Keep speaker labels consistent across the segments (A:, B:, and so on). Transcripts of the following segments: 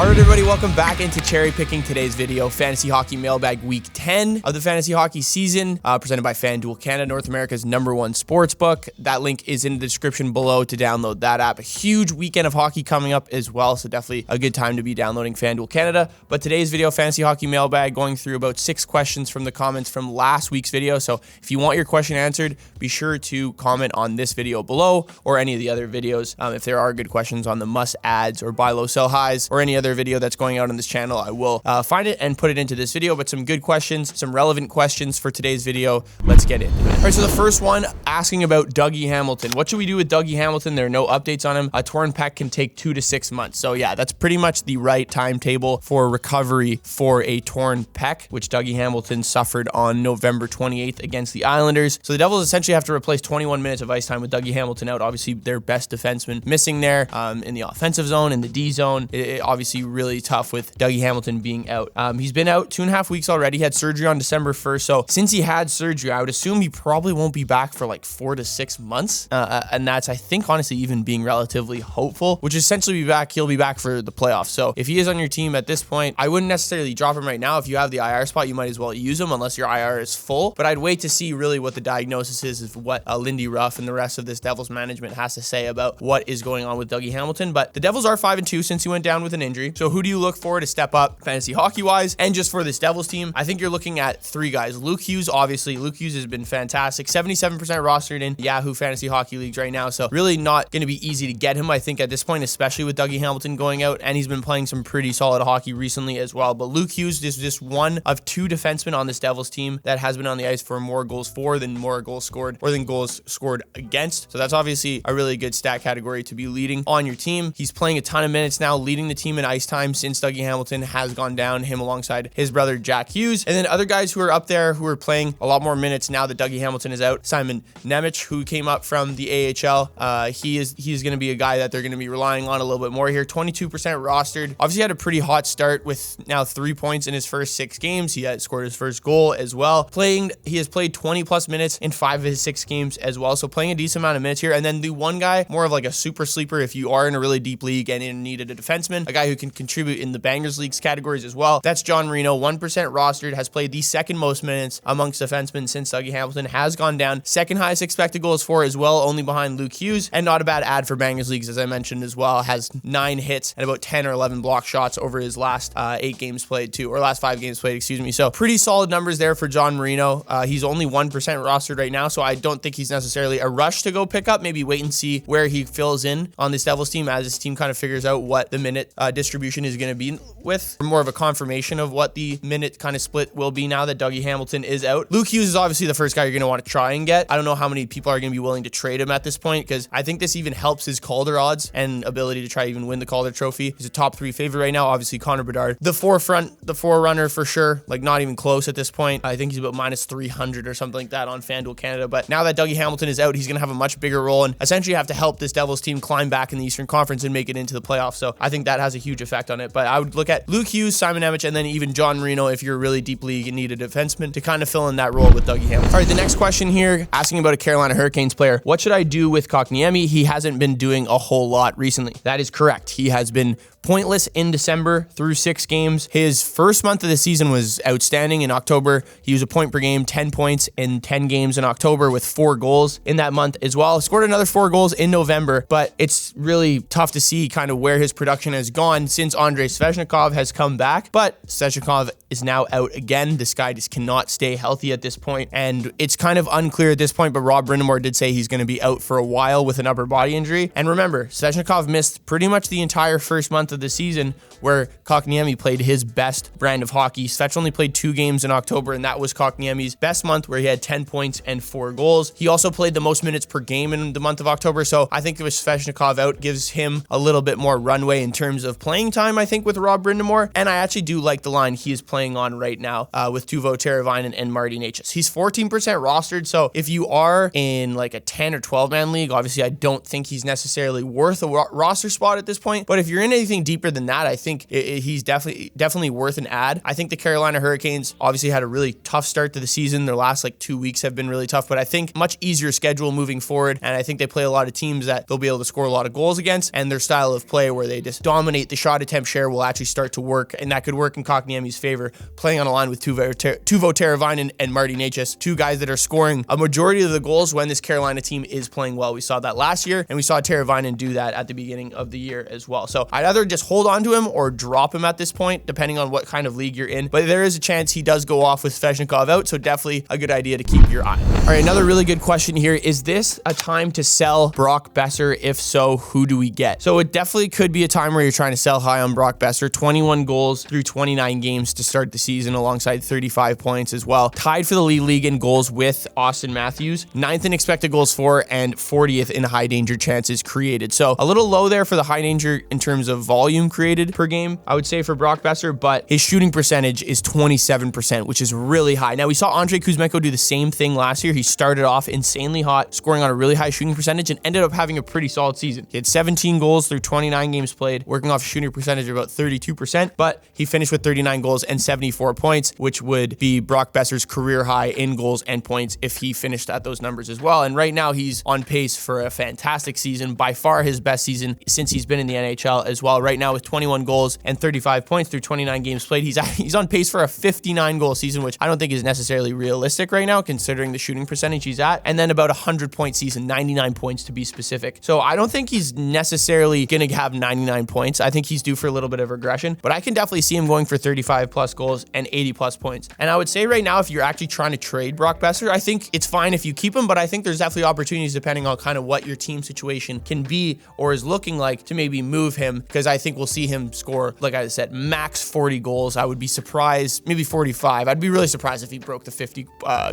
A: All right, everybody, welcome back into Cherry Picking today's video. Fantasy Hockey Mailbag Week 10 of the fantasy hockey season, presented by FanDuel Canada, North America's #1 sports book. That link is in the description below to download that app. A huge weekend of hockey coming up as well, so definitely a good time to be downloading FanDuel Canada. But today's video, Fantasy Hockey Mailbag, going through about 6 questions from the comments from last week's video. So if you want your question answered, be sure to comment on this video below or any of the other videos. If there are good questions on the must adds or buy low, sell highs or any other video that's going out on this channel, I will find it and put it into this video. But some good questions, some relevant questions for today's video. Let's get into it. All right, so the first one asking about Dougie Hamilton. What should we do with Dougie Hamilton? There are no updates on him. A torn pec can take 2 to 6 months. So yeah, that's pretty much the right timetable for recovery for a torn pec, which Dougie Hamilton suffered on November 28th against the Islanders. So the Devils essentially have to replace 21 minutes of ice time with Dougie Hamilton out. Obviously, their best defenseman missing there in the offensive zone, in the D zone. It obviously really tough with Dougie Hamilton being out. He's been out 2.5 weeks already. He had surgery on December 1st. So since he had surgery, I would assume he probably won't be back for like 4 to 6 months. And that's, I think, honestly, even being relatively hopeful, which is essentially he'll be back for the playoffs. So if he is on your team at this point, I wouldn't necessarily drop him right now. If you have the IR spot, you might as well use him unless your IR is full. But I'd wait to see really what the diagnosis is of what Lindy Ruff and the rest of this Devils management has to say about what is going on with Dougie Hamilton. But the Devils are 5-2 since he went down with an injury. So who do you look for to step up fantasy hockey wise? And just for this Devils team, I think you're looking at 3 guys. Luke Hughes, obviously. Luke Hughes has been fantastic. 77% rostered in Yahoo Fantasy Hockey Leagues right now. So really not going to be easy to get him, I think, at this point, especially with Dougie Hamilton going out. And he's been playing some pretty solid hockey recently as well. But Luke Hughes is just one of 2 defensemen on this Devils team that has been on the ice for more goals for than more goals scored or than goals scored against. So that's obviously a really good stat category to be leading on your team. He's playing a ton of minutes now, leading the team in ice time since Dougie Hamilton has gone down, him alongside his brother Jack Hughes. And then other guys who are up there who are playing a lot more minutes now that Dougie Hamilton is out. Simon Nemec, who came up from the AHL. He's going to be a guy that they're going to be relying on a little bit more here. 22% rostered. Obviously had a pretty hot start with now 3 points in his first 6 games. He had scored his first goal as well. He has played 20 plus minutes in 5 of his 6 games as well. So playing a decent amount of minutes here. And then the one guy, more of like a super sleeper if you are in a really deep league and in need of a defenseman, a guy who can contribute in the Bangers Leagues categories as well. That's John Reno, 1% rostered, has played the 2nd most minutes amongst defensemen since Dougie Hamilton has gone down. 2nd highest expected goals for as well, only behind Luke Hughes, and not a bad ad for Bangers Leagues, as I mentioned as well. Has 9 hits and about 10 or 11 block shots over his last 8 games played too, or last 5 games played, excuse me. So pretty solid numbers there for John Marino. He's only 1% rostered right now, so I don't think he's necessarily a rush to go pick up. Maybe wait and see where he fills in on this Devils team as this team kind of figures out what the minute distribution is going to be with. More of a confirmation of what the minute kind of split will be now that Dougie Hamilton is out. Luke Hughes is obviously the first guy you're going to want to try and get. I don't know how many people are going to be willing to trade him at this point, because I think this even helps his Calder odds and ability to try even win the Calder trophy. He's a top 3 favorite right now. Obviously Connor Bedard, the forerunner for sure, like not even close at this point. I think he's about minus 300 or something like that on FanDuel Canada. But now that Dougie Hamilton is out, he's going to have a much bigger role and essentially have to help this Devils team climb back in the Eastern Conference and make it into the playoffs. So I think that has a huge effect on it. But I would look at Luke Hughes, Simon Nemec, and then even John Marino if you're a really deep league and need a defenseman to kind of fill in that role with Dougie Hamilton. All right, the next question here, asking about a Carolina Hurricanes player. What should I do with Kotkaniemi? He hasn't been doing a whole lot recently. That is correct. He has been pointless in December through 6 games. His first month of the season was outstanding. In October, he was a point per game, 10 points in 10 games in October with 4 goals in that month as well. Scored another 4 goals in November, but it's really tough to see kind of where his production has gone since Andrei Svechnikov has come back. But Svechnikov is now out again. This guy just cannot stay healthy at this point, and it's kind of unclear at this point, but Rob Brindamore did say he's going to be out for a while with an upper body injury. And remember, Svechnikov missed pretty much the entire first month of the season where Kotkaniemi played his best brand of hockey. Svech only played 2 games in October, and that was Kotkaniemi's best month where he had 10 points and 4 goals. He also played the most minutes per game in the month of October, so I think if Svechnikov out gives him a little bit more runway in terms of playing time, I think, with Rob Brindamore. And I actually do like the line he is playing on right now with Teuvo Teravainen and Marty Necas. He's 14% rostered, so if you are in like a 10 or 12 man league, obviously I don't think he's necessarily worth a roster spot at this point, but if you're in anything anything deeper than that, I think he's definitely worth an add. I think the Carolina Hurricanes obviously had a really tough start to the season. Their last 2 weeks have been really tough, but I think much easier schedule moving forward. And I think they play a lot of teams that they'll be able to score a lot of goals against, and their style of play where they just dominate the shot attempt share will actually start to work, and that could work in Kotkaniemi's favor, playing on a line with Teuvo Teravainen and Marty Necas, two guys that are scoring a majority of the goals when this Carolina team is playing well. We saw that last year, and we saw Teravainen do that at the beginning of the year as well. So I'd either just hold on to him or drop him at this point, depending on what kind of league you're in. But there is a chance he does go off with Svechnikov out, so definitely a good idea to keep your eye on. All right, another really good question here. Is this a time to sell Brock Boeser? If so, who do we get? So it definitely could be a time where you're trying to sell high on Brock Boeser. 21 goals through 29 games to start the season, alongside 35 points as well. Tied for the league in goals with Austin Matthews. 9th in expected goals for and 40th in high danger chances created. So a little low there for the high danger in terms of volume created per game, I would say, for Brock Boeser, but his shooting percentage is 27%, which is really high. Now, we saw Andrei Kuzmenko do the same thing last year. He started off insanely hot, scoring on a really high shooting percentage, and ended up having a pretty solid season. He had 17 goals through 29 games played, working off a shooting percentage of about 32%, but he finished with 39 goals and 74 points, which would be Brock Boeser's career high in goals and points if he finished at those numbers as well. And right now, he's on pace for a fantastic season, by far his best season since he's been in the NHL as well. Right now, with 21 goals and 35 points through 29 games played, he's on pace for a 59 goal season, which I don't think is necessarily realistic right now, considering the shooting percentage he's at. And then about a 100-point season, 99 points to be specific. So I don't think he's necessarily going to have 99 points. I think he's due for a little bit of regression, but I can definitely see him going for 35 plus goals and 80 plus points. And I would say right now, if you're actually trying to trade Brock Boeser, I think it's fine if you keep him, but I think there's definitely opportunities depending on kind of what your team situation can be or is looking like to maybe move him, because I think we'll see him score, like I said, max 40 goals. I would be surprised, maybe 45. I'd be really surprised if he broke the 50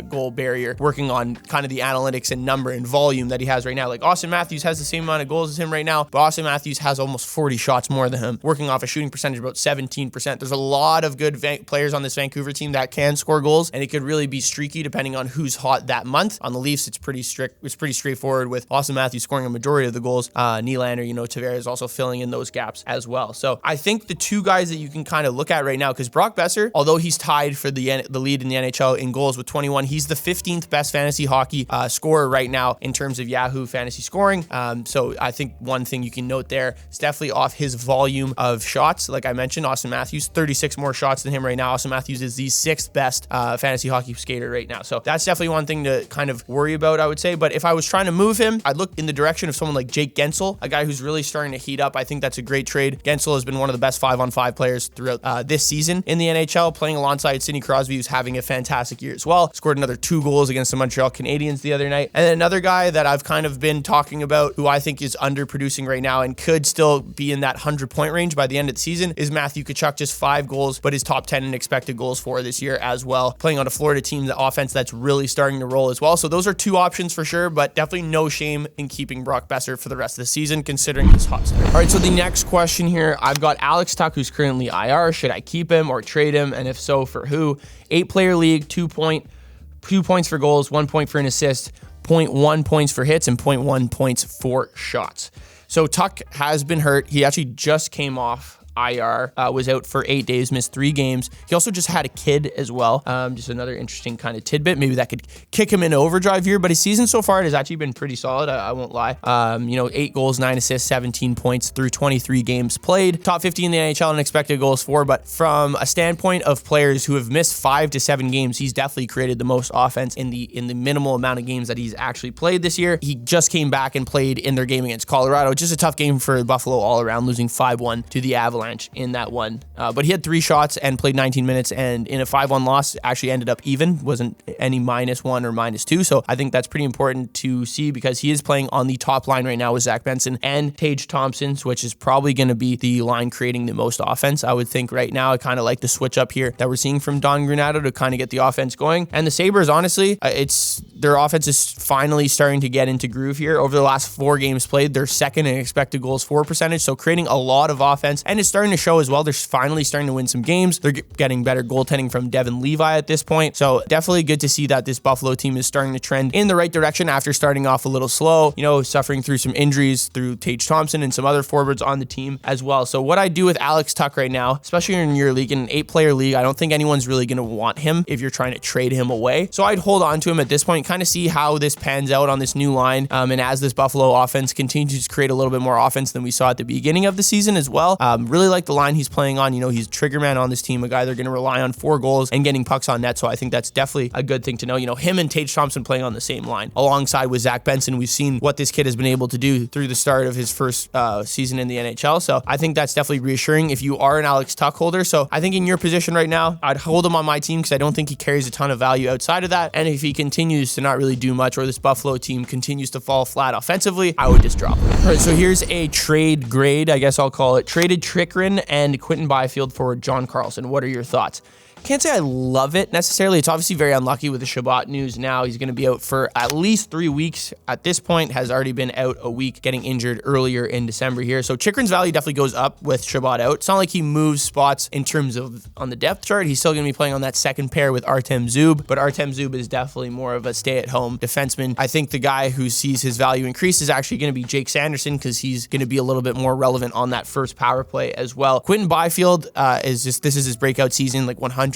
A: goal barrier, working on kind of the analytics and number and volume that he has right now. Like Austin Matthews has the same amount of goals as him right now, but Austin Matthews has almost 40 shots more than him, working off a shooting percentage of about 17%. There's a lot of good players on this Vancouver team that can score goals, and it could really be streaky depending on who's hot that month. On the Leafs, it's pretty straightforward with Austin Matthews scoring a majority of the goals. Nylander, Tavares also filling in those gaps as well. So I think the two guys that you can kind of look at right now, because Brock Boeser, although he's tied for the lead in the NHL in goals with 21, he's the 15th best fantasy hockey scorer right now in terms of Yahoo fantasy scoring. So I think one thing you can note there is definitely off his volume of shots. Like I mentioned, Austin Matthews, 36 more shots than him right now. Austin Matthews is the 6th best fantasy hockey skater right now. So that's definitely one thing to kind of worry about, I would say. But if I was trying to move him, I'd look in the direction of someone like Jake Gensel, a guy who's really starting to heat up. I think that's a great trade. Gensel has been one of the best 5-on-5 players throughout this season in the NHL, playing alongside Sidney Crosby, who's having a fantastic year as well. Scored another 2 goals against the Montreal Canadiens the other night. And then another guy that I've kind of been talking about, who I think is underproducing right now and could still be in that 100-point range by the end of the season, is Matthew Tkachuk. Just 5 goals, but his top 10 in expected goals for this year as well. Playing on a Florida team, the offense that's really starting to roll as well. So those are 2 options for sure, but definitely no shame in keeping Brock Boeser for the rest of the season, considering his hot start. All right, so the next question here, I've got Alex Tuch, who's currently IR. Should I keep him or trade him? And if so, for who? 8-player league, 2 points for goals, 1 point for an assist, 0.1 points for hits, and 0.1 points for shots. So Tuch has been hurt. He actually just came off IR, was out for 8 days, missed 3 games. He also just had a kid as well. Just another interesting kind of tidbit. Maybe that could kick him into overdrive here, but his season so far, it has actually been pretty solid. I won't lie. 8 goals, 9 assists, 17 points through 23 games played. Top 50 in the NHL in expected goals for, but from a standpoint of players who have missed 5 to 7 games, he's definitely created the most offense in the minimal amount of games that he's actually played this year. He just came back and played in their game against Colorado. Just a tough game for Buffalo all around, losing 5-1 to the Avalanche in that one. But he had 3 shots and played 19 minutes, and in a 5-1 loss, actually ended up even. Wasn't any -1 or -2. So I think that's pretty important to see, because he is playing on the top line right now with Zach Benson and Tage Thompson, which is probably going to be the line creating the most offense, I would think right now. I kind of like the switch up here that we're seeing from Don Granato to kind of get the offense going. And the Sabres, honestly, their offense is finally starting to get into groove here. Over the last 4 games played, they're 2nd in expected goals for percentage, so creating a lot of offense, and it's starting starting to show as well. They're finally starting to win some games. They're getting better goaltending from Devin Levi at this point. So definitely good to see that this Buffalo team is starting to trend in the right direction after starting off a little slow, suffering through some injuries through Tage Thompson and some other forwards on the team as well. So what I do with Alex Tuch right now, especially in your league, in an 8-player league, I don't think anyone's really going to want him if you're trying to trade him away. So I'd hold on to him at this point, kind of see how this pans out on this new line. And as this Buffalo offense continues to create a little bit more offense than we saw at the beginning of the season as well. Really like the line he's playing on. He's a trigger man on this team, a guy they're going to rely on for goals and getting pucks on net. So I think that's definitely a good thing to know. Him and Tage Thompson playing on the same line alongside with Zach Benson. We've seen what this kid has been able to do through the start of his first season in the NHL. So I think that's definitely reassuring if you are an Alex Tuch holder. So I think in your position right now, I'd hold him on my team because I don't think he carries a ton of value outside of that. And if he continues to not really do much, or this Buffalo team continues to fall flat offensively, I would just drop him. All right, so here's a trade grade, I guess I'll call it. Traded Chikrin and Quinton Byfield for John Carlson. What are your thoughts? Can't say I love it necessarily. It's obviously very unlucky with the Shabbat news now. He's going to be out for at least 3 weeks at this point, has already been out a week, getting injured earlier in December here. So Chikrin's value definitely goes up with Shabbat out. It's not like he moves spots in terms of on the depth chart. He's still going to be playing on that second pair with Artem Zub, but Artem Zub is definitely more of a stay-at-home defenseman. I think the guy who sees his value increase is actually going to be Jake Sanderson because he's going to be a little bit more relevant on that first power play as well. Quinton Byfield this is his breakout season, like 100%,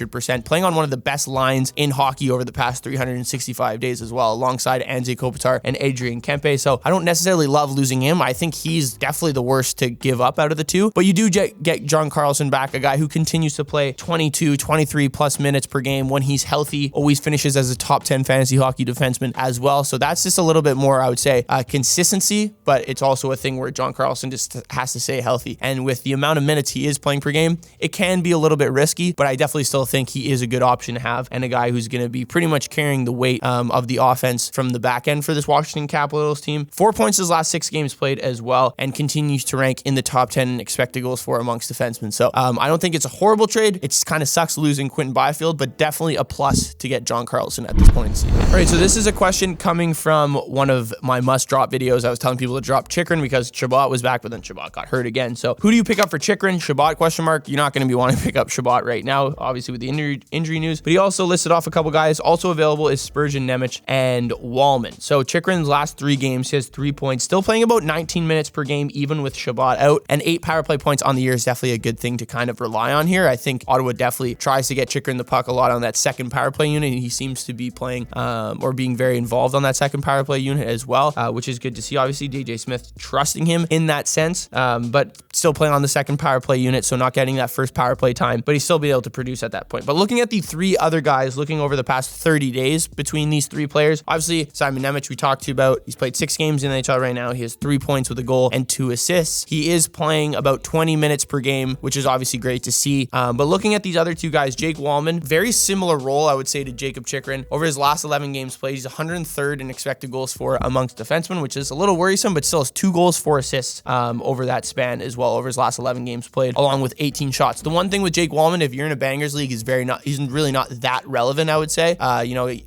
A: playing on one of the best lines in hockey over the past 365 days as well, alongside Anze Kopitar and Adrian Kempe. So I don't necessarily love losing him. I think he's definitely the worst to give up out of the two, but you do get John Carlson back, a guy who continues to play 22, 23 plus minutes per game when he's healthy, always finishes as a top 10 fantasy hockey defenseman as well. So that's just a little bit more, I would say, consistency, but it's also a thing where John Carlson just has to stay healthy. And with the amount of minutes he is playing per game, it can be a little bit risky, but I definitely still think he is a good option to have and a guy who's going to be pretty much carrying the weight of the offense from the back end for this Washington Capitals team. 4 points his last 6 games played as well, and continues to rank in the top 10 in expected goals for amongst defensemen. So I don't think it's a horrible trade. It kind of sucks losing Quinton Byfield, but definitely a plus to get John Carlson at this point in the season. All right, so this is a question coming from one of my must-drop videos. I was telling people to drop Chikrin because Shabbat was back, but then Shabbat got hurt again. So who do you pick up for Chikrin? Shabbat, question mark. You're not going to be wanting to pick up Shabbat right now, obviously with the injury news, but he also listed off a couple guys. Also available is Spurgeon, Nemec, and Wallman. So Chikrin's last 3 games, he has 3 points, still playing about 19 minutes per game, even with Shabbat out, and 8 power play points on the year is definitely a good thing to kind of rely on here. I think Ottawa definitely tries to get Chikrin the puck a lot on that second power play unit, and he seems to be playing or being very involved on that second power play unit as well, which is good to see. Obviously, DJ Smith trusting him in that sense, but still playing on the second power play unit, so not getting that first power play time, but he's still be able to produce at that point. But looking at the 3 other guys, looking over the past 30 days between these 3 players, obviously Simon Nemec we talked to you about. He's played 6 games in the NHL right now. He has 3 points with a goal and 2 assists. He is playing about 20 minutes per game, which is obviously great to see. But looking at these other 2 guys, Jake Wallman, very similar role, I would say, to Jacob Chikrin. Over his last 11 games played, he's 103rd in expected goals for amongst defensemen, which is a little worrisome, but still has 2 goals, 4 assists over that span as well, over his last 11 games played, along with 18 shots. The one thing with Jake Wallman, if you're in a bangers league, he's really not that relevant, I would say.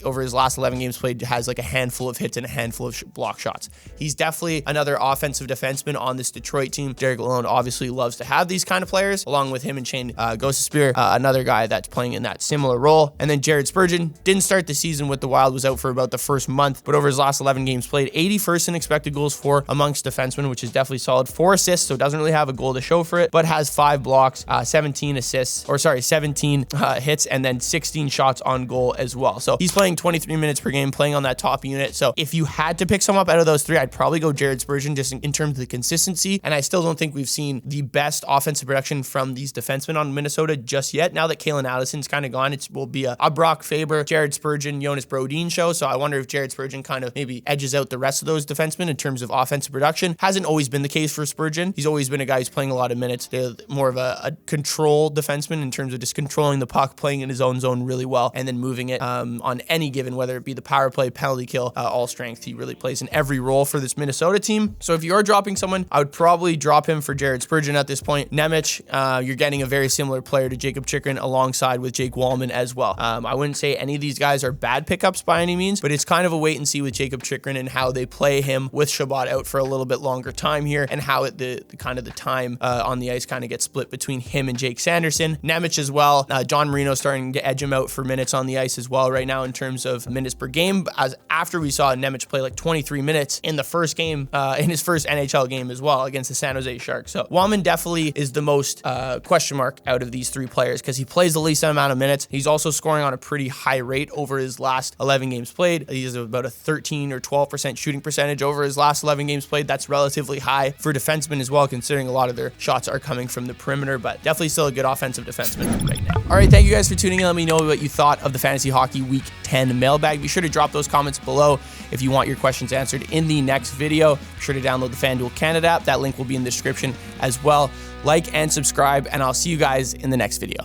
A: Over his last 11 games played, has like a handful of hits and a handful of block shots. He's definitely another offensive defenseman on this Detroit team. Derek Lalonde obviously loves to have these kind of players, along with him and Shane Gostisbehere, another guy that's playing in that similar role. And then Jared Spurgeon didn't start the season with the Wild, was out for about the first month, but over his last 11 games played, 81st in expected goals for amongst defensemen, which is definitely solid. 4 assists, so doesn't really have a goal to show for it, but has 5 blocks, 17 hits, and then 16 shots on goal as well. So he's playing 23 minutes per game, playing on that top unit. So if you had to pick some up out of those 3, I'd probably go Jared Spurgeon just in terms of the consistency. And I still don't think we've seen the best offensive production from these defensemen on Minnesota just yet. Now that Kalen Addison's kind of gone, it will be a Brock Faber, Jared Spurgeon, Jonas Brodin show. So I wonder if Jared Spurgeon kind of maybe edges out the rest of those defensemen in terms of offensive production. Hasn't always been the case for Spurgeon. He's always been a guy who's playing a lot of minutes. They're more of a control defenseman in terms of just controlling the puck, playing in his own zone really well, and then moving it on any given, whether it be the power play, penalty kill, all strength. He really plays in every role for this Minnesota team. So if you are dropping someone, I would probably drop him for Jared Spurgeon at this point. Nemec, you're getting a very similar player to Jacob Chikrin alongside with Jake Wallman as well. I wouldn't say any of these guys are bad pickups by any means, but it's kind of a wait and see with Jacob Chikrin and how they play him with Shabbat out for a little bit longer time here, and how the time on the ice kind of gets split between him and Jake Sanderson. Nemec as well. John Marino starting to edge him out for minutes on the ice as well right now in terms of minutes per game, as after we saw Nemec play like 23 minutes in the first game, in his first NHL game as well against the San Jose Sharks. So Wallman definitely is the most question mark out of these three players because he plays the least amount of minutes. He's also scoring on a pretty high rate over his last 11 games played. He has about a 13 or 12% shooting percentage over his last 11 games played. That's relatively high for defensemen as well, considering a lot of their shots are coming from the perimeter, but definitely still a good offensive defenseman right now. All right, thank you guys for tuning in. Let me know what you thought of the Fantasy Hockey Week 10 mailbag. Be sure to drop those comments below if you want your questions answered in the next video. Be sure to download the FanDuel Canada app. That link will be in the description as well. Like and subscribe, and I'll see you guys in the next video.